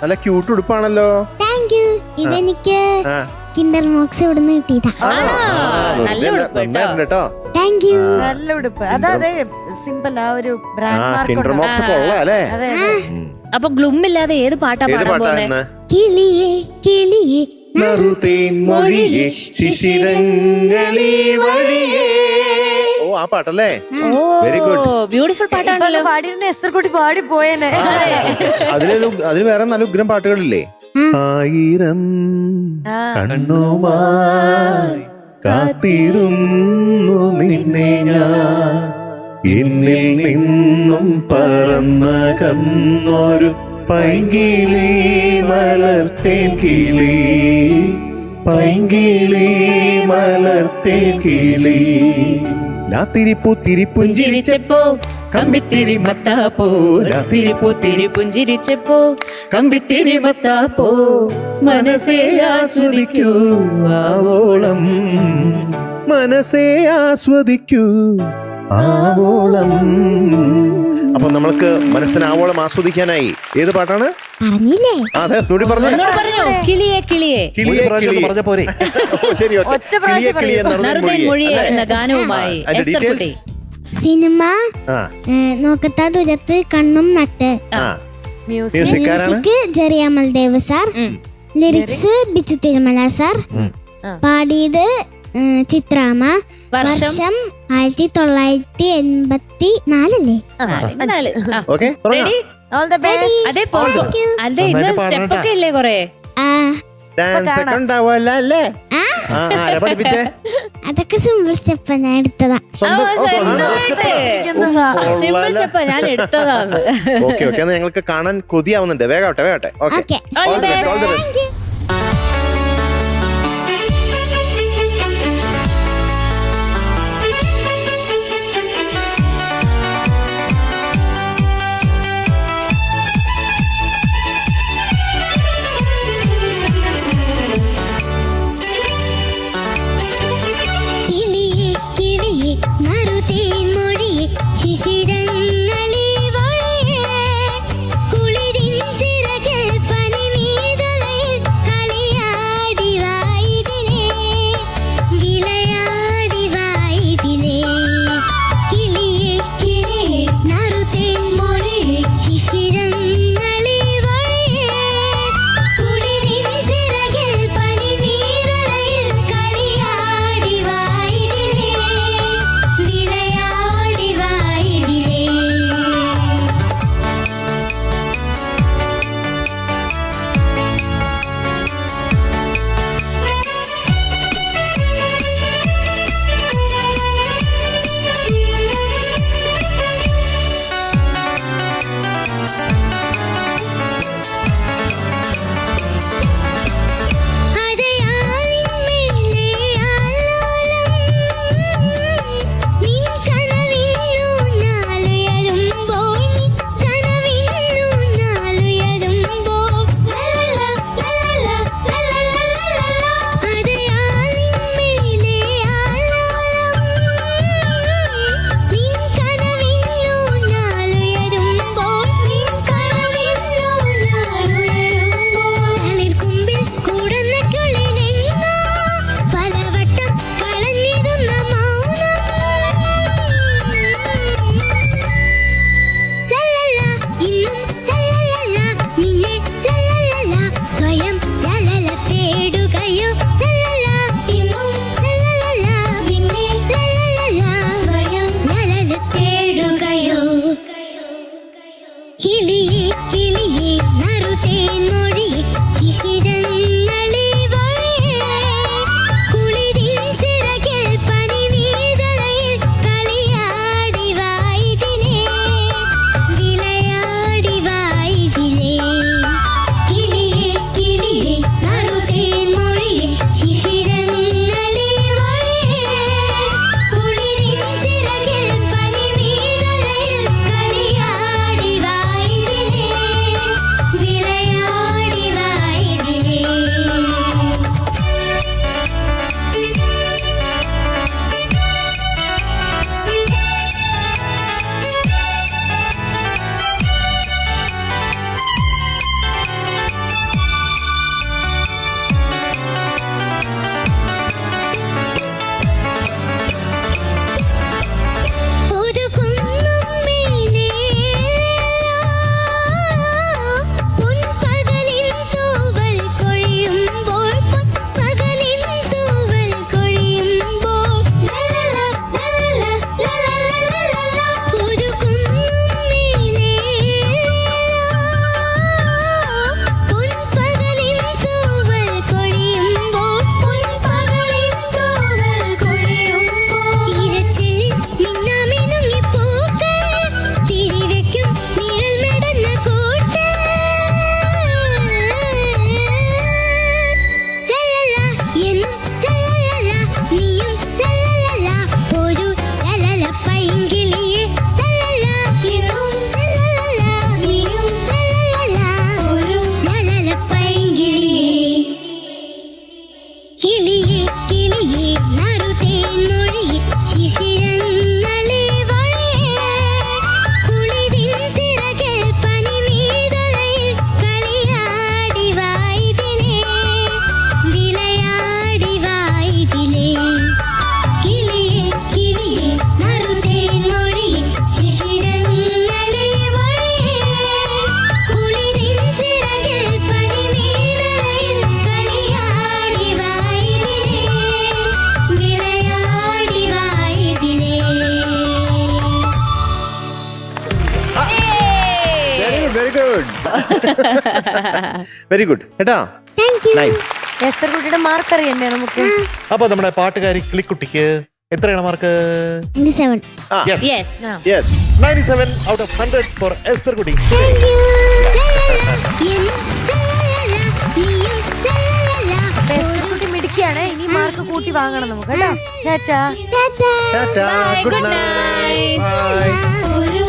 നല്ല ക്യൂട്ട് ഉടുപ്പാണല്ലോ. Thank you. ഇതെനിക്ക് കിൻഡർ മോക്സ് ഇവിടുന്ന് കിട്ടിയതാ. കേട്ടോ. Thank you. നല്ല ഉടുപ്പ്. അതെ സിമ്പിൾ. ആ ഒരു ബ്രാൻഡ് കിൻഡർ മോക്സ് കൊള്ളാല്ലേ. അതെ. അപ്പൊ ഗ്ലുമില്ലാതെ ഏത് പാട്ടാ പാടാൻ പോകുന്നത്? കിളിയേ കിളിയേ നറുതേൻ മൊഴിയേ ശിശിരങ്ങളീ വഴിയേ. ഓ ആ പാട്ടല്ലേ. Very good. ബ്യൂട്ടിഫുൾ പാട്ടാണല്ലോ. പാടിയിരുന്ന എസ്തർകുട്ടി പാടി പോയേനെ. അതിൽ വേറെ നല്ല ഉഗ്രം പാട്ടുകളില്ലേ? ആയിരം കണ്ണുമായി കാത്തിരുന്നു നിന്നെ ഞാൻ, എന്നിൽ നിന്നും പറന്നകന്നൊരു പൈങ്കിളി മലർത്തേൻ കിളി, പൈങ്കിളി മലർത്തേൻ കിളി. പുഞ്ചിരിച്ചപ്പോ കമ്പിത്തിരി മത്താപ്പോ, തിരി പുഞ്ചിരിച്ചപ്പോ കമ്പിത്തിരി മത്താപ്പോ, മനസ്സേ ആസ്വദിക്കൂ ആവോളം, മനസ്സേ ആസ്വദിക്കൂ ആവോളം. അപ്പൊ നമ്മൾക്ക് മനസ്സിനാവോളം ആസ്വദിക്കാനായി ഏത് പാട്ടാണ് പറഞ്ഞില്ലേ? അതെ പറഞ്ഞു. കിളിയെ കിളിയെ കിളിയെ കിളിയെ പറഞ്ഞ പോരെ. ശരി, കിളിയെ കിളിയെ എന്ന ഗാനവുമായി എസ്തർകുട്ടി. സിനിമ നോക്കത്താ ദുരത്ത് കണ്ണും നട്ട്. Music ജെറിയാമൽ Dev sir, lyrics Bichu Thirumala sir, പാടിയത് ചിത്രാമ്മ. വർഷം 1984 അല്ലേ? സ്റ്റെപ്പൊക്കെ ഇല്ലേ കൊറേ? അതൊക്കെ സിമ്പിൾ സ്റ്റെപ്പ് ഞാൻ എടുത്തതാ. ഞാൻ എടുത്തതാണ്. ഓക്കെ ഓക്കെ, ഞങ്ങൾക്ക് കാണാൻ കൊതിയാവുന്നുണ്ട്. വേഗാവട്ടെ വേഗട്ടെ. ഓക്കെ. വെരി ഗുഡ് കേട്ടോ. നൈസ്. എസ്തർ കുട്ടിയുടെ മാർക്ക് അറിയണ്ടേ നമുക്ക്? അപ്പൊ നമ്മുടെ പാട്ടുകാരി കിളിക്കുട്ടിക്ക് എത്രയാണ് mark? 97. Yes. Yes. 97 out of 100 for Esther കുട്ടി. അപ്പൊ എസ്തർ കുട്ടി മിടുക്കിയാണ്. ഇനി മാർക്ക് കൂട്ടി വാങ്ങണം നമുക്ക് കേട്ടോ. ചാച്ചാ. ടാറ്റാ. Good night. ബൈ. ഒരു